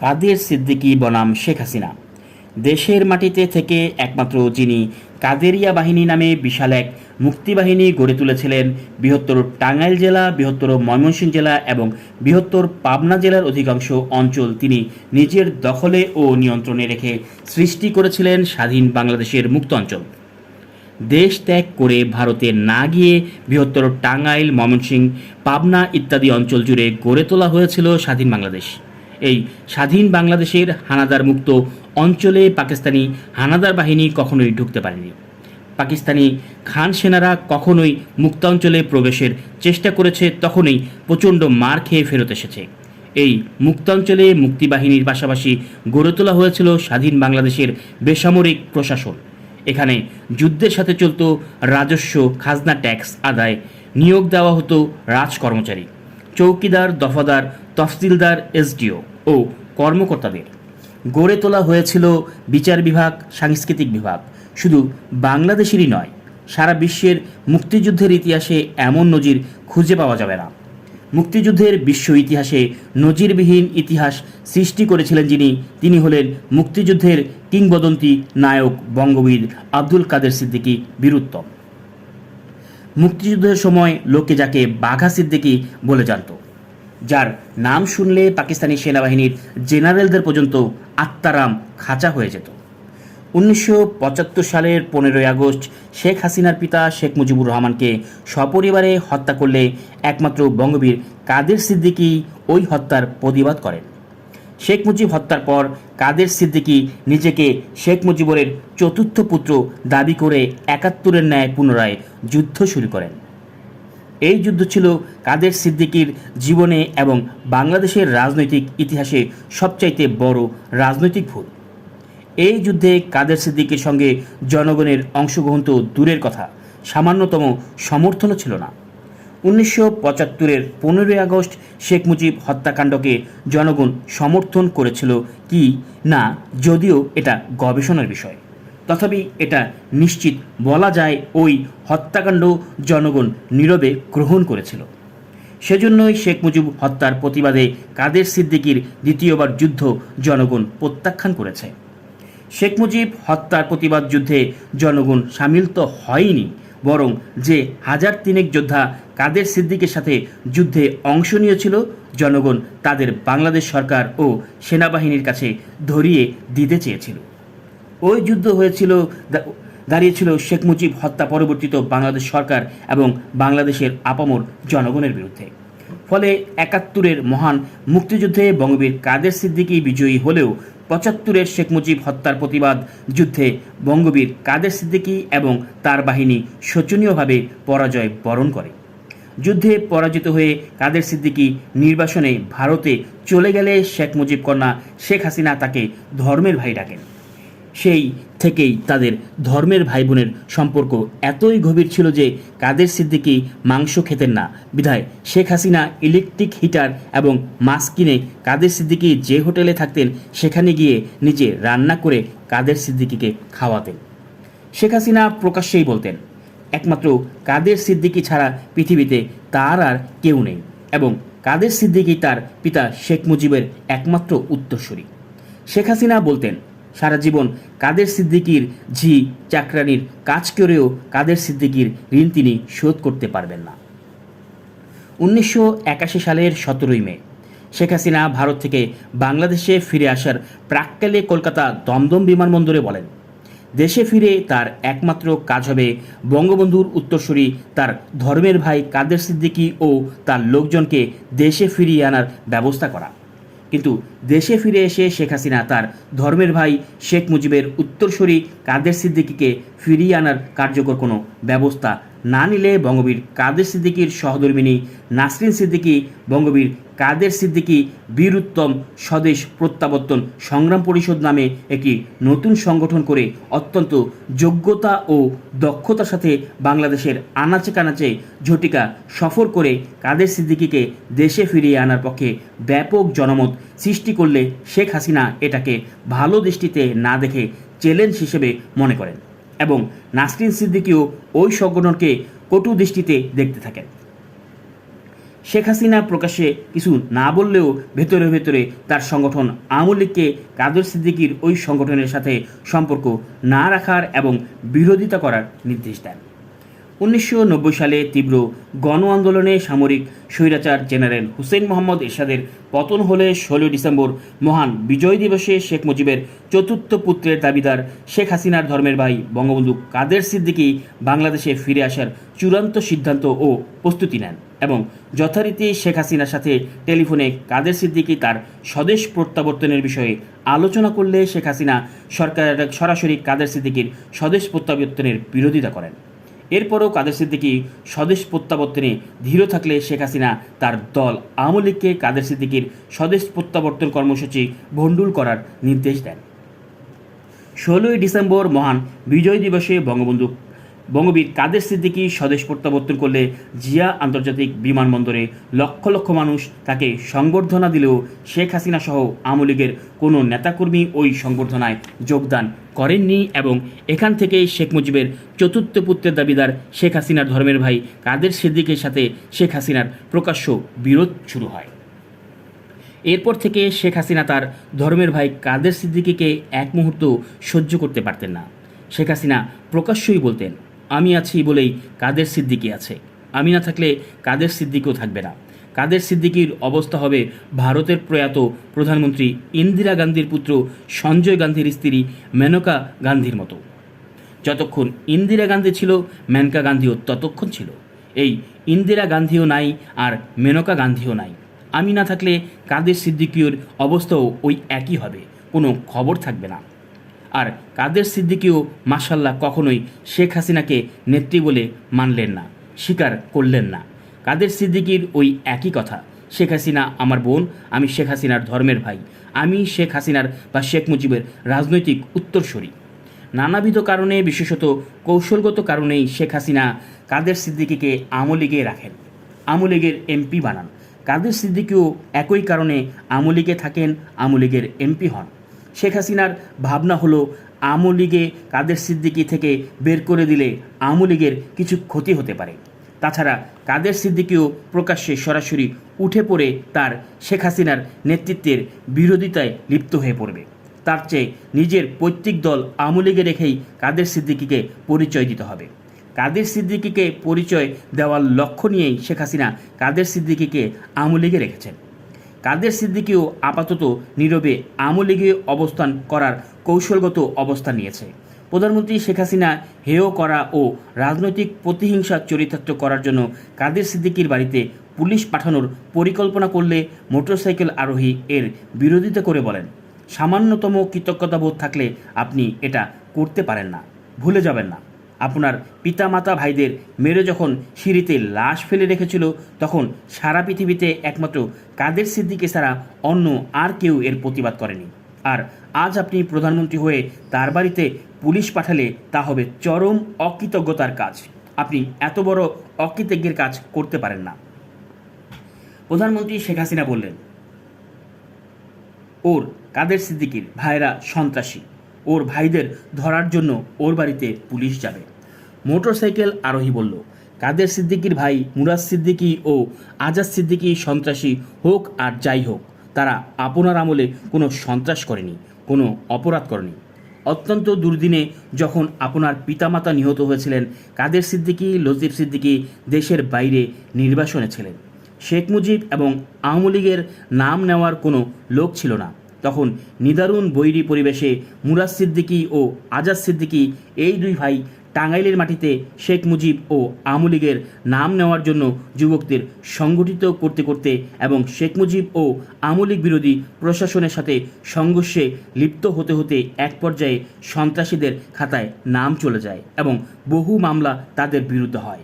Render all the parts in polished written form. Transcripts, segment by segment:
কাদের সিদ্দিকী বনাম শেখ হাসিনা দেশের মাটিতে থেকে একমাত্র যিনি কাদেরিয়া বাহিনী নামে বিশাল এক মুক্তিবাহিনী গড়ে তুলেছিলেন, বৃহত্তর টাঙ্গাইল জেলা, বৃহত্তর ময়মনসিংহ জেলা এবং বৃহত্তর পাবনা জেলার অধিকাংশ অঞ্চল তিনি নিজের দখলে ও নিয়ন্ত্রণে রেখে সৃষ্টি করেছিলেন স্বাধীন বাংলাদেশের মুক্ত অঞ্চল। দেশ ত্যাগ করে ভারতে না গিয়ে বৃহত্তর টাঙ্গাইল, ময়মনসিংহ, পাবনা ইত্যাদি অঞ্চল জুড়ে গড়ে তোলা হয়েছিল স্বাধীন বাংলাদেশ। এই স্বাধীন বাংলাদেশের হানাদার মুক্ত অঞ্চলে পাকিস্তানি হানাদার বাহিনী কখনোই ঢুকতে পারেনি। পাকিস্তানি খান সেনারা কখনোই মুক্তাঞ্চলে প্রবেশের চেষ্টা করেছে, তখনই প্রচণ্ড মার খেয়ে ফেরত এসেছে। এই মুক্তাঞ্চলে মুক্তিবাহিনীর পাশাপাশি গড়ে তোলা হয়েছিল স্বাধীন বাংলাদেশের বেসামরিক প্রশাসন। এখানে যুদ্ধের সাথে চলত রাজস্ব, খাজনা, ট্যাক্স আদায়, নিয়োগ দেওয়া হতো রাজকর্মচারী, চৌকিদার, দফাদার, তফসিলদার, এসডিও ও কর্মকর্তাদের। গড়ে তোলা হয়েছিল বিচার বিভাগ, সাংস্কৃতিক বিভাগ। শুধু বাংলাদেশেরই নয়, সারা বিশ্বের মুক্তিযুদ্ধের ইতিহাসে এমন নজির খুঁজে পাওয়া যাবে না। মুক্তিযুদ্ধের বিশ্ব ইতিহাসে নজিরবিহীন ইতিহাস সৃষ্টি করেছিলেন যিনি, তিনি হলেন মুক্তিযুদ্ধের কিংবদন্তি নায়ক বঙ্গবীর আব্দুল কাদের সিদ্দিকী বীরুত্তম। মুক্তিযুদ্ধের সময় লোকে যাকে বাঘা সিদ্দিকী বলে জানত, যার নাম শুনলে পাকিস্তানি সেনাবাহিনীর জেনারেলদের পর্যন্ত আত্মারাম খাঁচা হয়ে যেত। 1975 সালের 15ই আগস্ট শেখ হাসিনার পিতা শেখ মুজিবুর রহমানকে সপরিবারে হত্যা করলে একমাত্র বঙ্গবীর কাদের সিদ্দিকী ওই হত্যার প্রতিবাদ করেন। শেখ মুজিব হত্যার পর কাদের সিদ্দিকী নিজেকে শেখ মুজিবুরের চতুর্থ পুত্র দাবি করে 71-এর ন্যায় পুনরায় যুদ্ধ শুরু করেন। এই যুদ্ধ ছিল কাদের সিদ্দিকীর জীবনে এবং বাংলাদেশের রাজনৈতিক ইতিহাসে সবচাইতে বড় রাজনৈতিক ভুল। এই যুদ্ধে কাদের সিদ্দিকীর সঙ্গে জনগণের অংশগ্রহণ তো দূরের কথা, সামান্যতম সমর্থনও ছিল না। 1975-এর 15ই আগস্ট শেখ মুজিব হত্যাকাণ্ডকে জনগণ সমর্থন করেছিল কি না, যদিও এটা গবেষণার বিষয়, তথাপি এটা নিশ্চিত বলা যায় ওই হত্যাকাণ্ড জনগণ নীরবে গ্রহণ করেছিল। সেজন্যই শেখ মুজিব হত্যার প্রতিবাদে কাদের সিদ্দিকীর দ্বিতীয়বার যুদ্ধ জনগণ প্রত্যাখ্যান করেছে। শেখ মুজিব হত্যার প্রতিবাদ যুদ্ধে জনগণ সামিল তো হয়নি, বরং যে 1003 যোদ্ধা কাদের সিদ্দিকীর সাথে যুদ্ধে অংশ নিয়েছিল, জনগণ তাদের বাংলাদেশ সরকার ও সেনাবাহিনীর কাছে ধরিয়ে দিতে চেয়েছিল। ওই যুদ্ধ দাঁড়িয়েছিল শেখ মুজিব হত্যা পরবর্তীত বাংলাদেশ সরকার এবং বাংলাদেশের আপামর জনগণের বিরুদ্ধে। ফলে 71-এর মহান মুক্তিযুদ্ধে বঙ্গবীর কাদের সিদ্দিকী বিজয়ী হলেও 75-এর শেখ মুজিব হত্যার প্রতিবাদ যুদ্ধে বঙ্গবীর কাদের সিদ্দিকী এবং তার বাহিনী শোচনীয়ভাবে পরাজয় বরণ করে। যুদ্ধে পরাজিত হয়ে কাদের সিদ্দিকী নির্বাসনে ভারতে চলে গেলে শেখ মুজিব কন্যা শেখ হাসিনা তাকে ধর্মের ভাই ডাকেন। সেই থেকেই তাদের ধর্মের ভাই বোনের সম্পর্ক এতই গভীর ছিল যে কাদের সিদ্দিকী মাংস খেতেন না, বিধায় শেখ হাসিনা ইলেকট্রিক হিটার এবং মাছ কিনে কাদের সিদ্দিকী যে হোটেলে থাকতেন সেখানে গিয়ে নিজে রান্না করে কাদের সিদ্দিকীকে খাওয়াতেন। শেখ হাসিনা প্রকাশ্যেই বলতেন, একমাত্র কাদের সিদ্দিকী ছাড়া পৃথিবীতে তার আর কেউ নেই, এবং কাদের সিদ্দিকী তার পিতা শেখ মুজিবের একমাত্র উত্তরসূরি। শেখ হাসিনা বলতেন, সারা জীবন কাদের সিদ্দিকীর ঝি চাকরানির কাজ করেও কাদের সিদ্দিকীর ঋণ তিনি শোধ করতে পারবেন না। 1981 সালের 17ই মে শেখ হাসিনা ভারত থেকে বাংলাদেশে ফিরে আসার প্রাক্কালে কলকাতা দমদম বিমানবন্দরে বলেন, দেশে ফিরে তার একমাত্র কাজ হবে বঙ্গবন্ধুর উত্তরসূরি তার ধর্মের ভাই কাদের সিদ্দিকী ও তার লোকজনকে দেশে ফিরিয়ে আনার ব্যবস্থা করা। কিন্তু দেশে ফিরে এসে শেখ হাসিনা তার ধর্মের ভাই শেখ মুজিবের উত্তরসূরি কাদের সিদ্দিকীকে ফিরিয়ে আনার কার্যকর কোনো ব্যবস্থা না নিলে বঙ্গবীর কাদের সিদ্দিকীর সহধর্মিণী নাসরিন সিদ্দিকী বঙ্গবীর কাদের সিদ্দিকী বীরুত্তম স্বদেশ প্রত্যাবর্তন সংগ্রাম পরিষদ নামে একটি নতুন সংগঠন করে অত্যন্ত যোগ্যতা ও দক্ষতার সাথে বাংলাদেশের আনাচে কানাচে ঝটিকা সফর করে কাদের সিদ্দিকীকে দেশে ফিরিয়ে আনার পক্ষে ব্যাপক জনমত সৃষ্টি করলে শেখ হাসিনা এটাকে ভালো দৃষ্টিতে না দেখে চ্যালেঞ্জ হিসেবে মনে করেন এবং নাসরিন সিদ্দিকীও ওই সংগঠনকে কটু দৃষ্টিতে দেখতে থাকেন। শেখ হাসিনা প্রকাশ্যে কিছু না বললেও ভেতরে ভেতরে তার সংগঠন আওয়ামী লীগকে কাদের সিদ্দিকীর ওই সংগঠনের সাথে সম্পর্ক না রাখার এবং বিরোধিতা করার নির্দেশ দেন। 1990 সালে তীব্র গণ আন্দোলনে সামরিক স্বৈরাচার জেনারেল হুসেইন মোহাম্মদ এরশাদের পতন হলে 16 ডিসেম্বর মহান বিজয় দিবসে শেখ মুজিবের চতুর্থ পুত্রের দাবিদার শেখ হাসিনার ধর্মের ভাই বঙ্গবন্ধু কাদের সিদ্দিকী বাংলাদেশে ফিরে আসার চূড়ান্ত সিদ্ধান্ত ও প্রস্তুতি নেন এবং যথারীতি শেখ হাসিনার সাথে টেলিফোনে কাদের সিদ্দিকী তার স্বদেশ প্রত্যাবর্তনের বিষয়ে আলোচনা করলে শেখ হাসিনা সরকার সরাসরি কাদের সিদ্দিকীর স্বদেশ প্রত্যাবর্তনের বিরোধিতা করেন। এরপরও কাদের সিদ্দিকী স্বদেশ প্রত্যাবর্তনে ধীর থাকলে শেখ হাসিনা তার দল আওয়ামী লীগকে কাদের সিদ্দিকীর স্বদেশ প্রত্যাবর্তন কর্মসূচি ভণ্ডুল করার নির্দেশ দেন। 16 ডিসেম্বর মহান বিজয় দিবসে বঙ্গবীর কাদের সিদ্দিকী স্বদেশ প্রত্যাবর্তন করলে জিয়া আন্তর্জাতিক বিমানবন্দরে লক্ষ লক্ষ মানুষ তাকে সংবর্ধনা দিলেও শেখ হাসিনা সহ আওয়ামী লীগের কোনো নেতাকর্মী ওই সংবর্ধনায় যোগদান করেননি এবং এখান থেকেই শেখ মুজিবের চতুর্থ পুত্রের দাবিদার শেখ হাসিনার ধর্মের ভাই কাদের সিদ্দিকীর সাথে শেখ হাসিনার প্রকাশ্য বিরোধ শুরু হয়। এরপর থেকে শেখ হাসিনা তার ধর্মের ভাই কাদের সিদ্দিকীকে এক মুহূর্ত সহ্য করতে পারতেন না। শেখ হাসিনা প্রকাশ্যই বলতেন, আমি আছি বলেই কাদের সিদ্দিকী আছে, আমি না থাকলে কাদের সিদ্দিকীও থাকবে না। কাদের সিদ্দিকীর অবস্থা হবে ভারতের প্রয়াত প্রধানমন্ত্রী ইন্দিরা গান্ধীর পুত্র সঞ্জয় গান্ধীর স্ত্রী মেনকা গান্ধীর মতো। যতক্ষণ ইন্দিরা গান্ধী ছিল মেনকা গান্ধীও ততক্ষণ ছিল। এই ইন্দিরা গান্ধীও নাই আর মেনকা গান্ধীও নাই। আমি না থাকলে কাদের সিদ্দিকীর অবস্থাও ওই একই হবে, কোনো খবর থাকবে না। আর কাদের সিদ্দিকীও মাশাল্লাহ কখনোই শেখ হাসিনাকে নেত্রী বলে মানলেন না, স্বীকার করলেন না। কাদের সিদ্দিকীর ওই একই কথা, শেখ হাসিনা আমার বোন, আমি শেখ হাসিনার ধর্মের ভাই, আমি শেখ হাসিনার বা শেখ মুজিবের রাজনৈতিক উত্তরসূরি। নানাবিধ কারণে, বিশেষত কৌশলগত কারণেই শেখ হাসিনা কাদের সিদ্দিকীকে আওয়ামী লীগে রাখেন, আওয়ামী লীগের এমপি বানান। কাদের সিদ্দিকীও একই কারণে আওয়ামী লীগে থাকেন, আওয়ামী লীগের এমপি হন। শেখ হাসিনার ভাবনা হলো আওয়ামী লীগে কাদের সিদ্দিকী থেকে বের করে দিলে আওয়ামী লীগের কিছু ক্ষতি হতে পারে। তাছাড়া কাদের সিদ্দিকীও প্রকাশ্যে সরাসরি উঠে পড়ে তার শেখ হাসিনার নেতৃত্বের বিরোধিতায় লিপ্ত হয়ে পড়বে। তার চেয়ে নিজের পৈতৃক দল আওয়ামী লীগে রেখেই কাদের সিদ্দিকীকে পরিচয় দিতে হবে। কাদের সিদ্দিকীকে পরিচয় দেওয়ার লক্ষ্য নিয়েই শেখ হাসিনা কাদের সিদ্দিকীকে আওয়ামী লীগে রেখেছেন। কাদের সিদ্দিকীও আপাতত নীরবে আওয়ামী লীগে অবস্থান করার কৌশলগত অবস্থান নিয়েছে। প্রধানমন্ত্রী শেখ হাসিনা হেয় করা ও রাজনৈতিক প্রতিহিংসা চরিতার্থ করার জন্য কাদের সিদ্দিকীর বাড়িতে পুলিশ পাঠানোর পরিকল্পনা করলে মোটরসাইকেল আরোহী এর বিরোধিতা করে বলেন, সামান্যতম কৃতজ্ঞতাবোধ থাকলে আপনি এটা করতে পারেন না। ভুলে যাবেন না, আপনার পিতামাতা ভাইদের মেরে যখন সিঁড়িতে লাশ ফেলে রেখেছিল তখন সারা পৃথিবীতে একমাত্র কাদের সিদ্দিকী ছাড়া অন্য আর কেউ এর প্রতিবাদ করেনি। আর আজ আপনি প্রধানমন্ত্রী হয়ে তার বাড়িতে পুলিশ পাঠালে তা হবে চরম অকৃতজ্ঞতার কাজ। আপনি এত বড় অকৃতজ্ঞের কাজ করতে পারেন না। প্রধানমন্ত্রী শেখ হাসিনা বললেন, ওর কাদের সিদ্দিকীর ভাইরা সন্ত্রাসী, ওর ভাইদের ধরার জন্য ওর বাড়িতে পুলিশ যাবে। মোটরসাইকেল আরোহী বলল, কাদের সিদ্দিকীর ভাই মুরাদ সিদ্দিকী ও আজাদ সিদ্দিকী সন্ত্রাসী হোক আর যাই হোক, তারা আপনার আমলে কোনো সন্ত্রাস করেনি, কোনো অপরাধ করেনি। অত্যন্ত দুর্দিনে যখন আপনার পিতামাতা নিহত হয়েছিলেন, কাদের সিদ্দিকী, লতিফ সিদ্দিকী দেশের বাইরে নির্বাসনে ছিলেন। শেখ মুজিব এবং আওয়ামী লীগের নাম নেওয়ার কোনো লোক ছিল না। তখন নিদারুণ বৈরী পরিবেশে মুরাদ সিদ্দিকী ও আজাদ সিদ্দিকী এই দুই ভাই টাঙ্গাইলের মাটিতে শেখ মুজিব ও আওয়ামী লীগের নাম নেওয়ার জন্য যুবকদের সংগঠিত করতে করতে এবং শেখ মুজিব ও আওয়ামী লীগ বিরোধী প্রশাসনের সাথে সংঘর্ষে লিপ্ত হতে হতে এক পর্যায়ে সন্ত্রাসীদের খাতায় নাম চলে যায় এবং বহু মামলা তাদের বিরুদ্ধে হয়।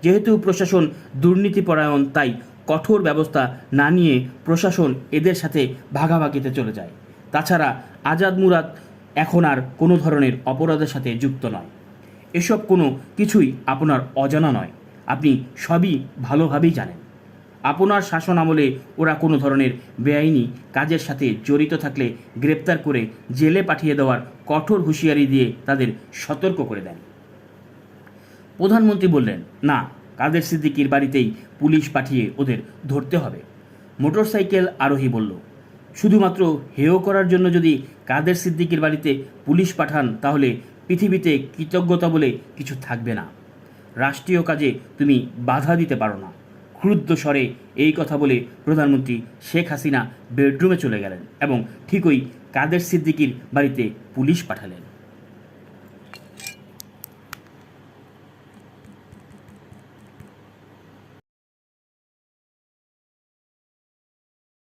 যেহেতু প্রশাসন দুর্নীতিপরায়ণ, তাই কঠোর ব্যবস্থা না নিয়ে প্রশাসন এদের সাথে ভাগাভাগিতে চলে যায়। তাছাড়া আজাদ মুরাদ এখন আর কোনো ধরনের অপরাধের সাথে যুক্ত নয়। এসব কোনো কিছুই আপনার অজানা নয়, আপনি সবই ভালোভাবেই জানেন। আপনার শাসন আমলে ওরা কোনো ধরনের বেআইনি কাজের সাথে জড়িত থাকলে গ্রেপ্তার করে জেলে পাঠিয়ে দেওয়ার কঠোর হুঁশিয়ারি দিয়ে তাদের সতর্ক করে দেন। প্রধানমন্ত্রী বললেন, না, কাদের সিদ্দিকীর বাড়িতেই পুলিশ পাঠিয়ে ওদের ধরতে হবে। মোটরসাইকেল আরোহী বলল, শুধুমাত্র হেয় করার জন্য যদি কাদের সিদ্দিকীর বাড়িতে পুলিশ পাঠান তাহলে পৃথিবীতে কৃতজ্ঞতা বলে কিছু থাকবে না। রাষ্ট্রীয় কাজে তুমি বাধা দিতে পারো না। ক্রুদ্ধ স্বরে এই কথা বলে প্রধানমন্ত্রী শেখ হাসিনা বেডরুমে চলে গেলেন এবং ঠিকই কাদের সিদ্দিকীর বাড়িতে পুলিশ পাঠালেন।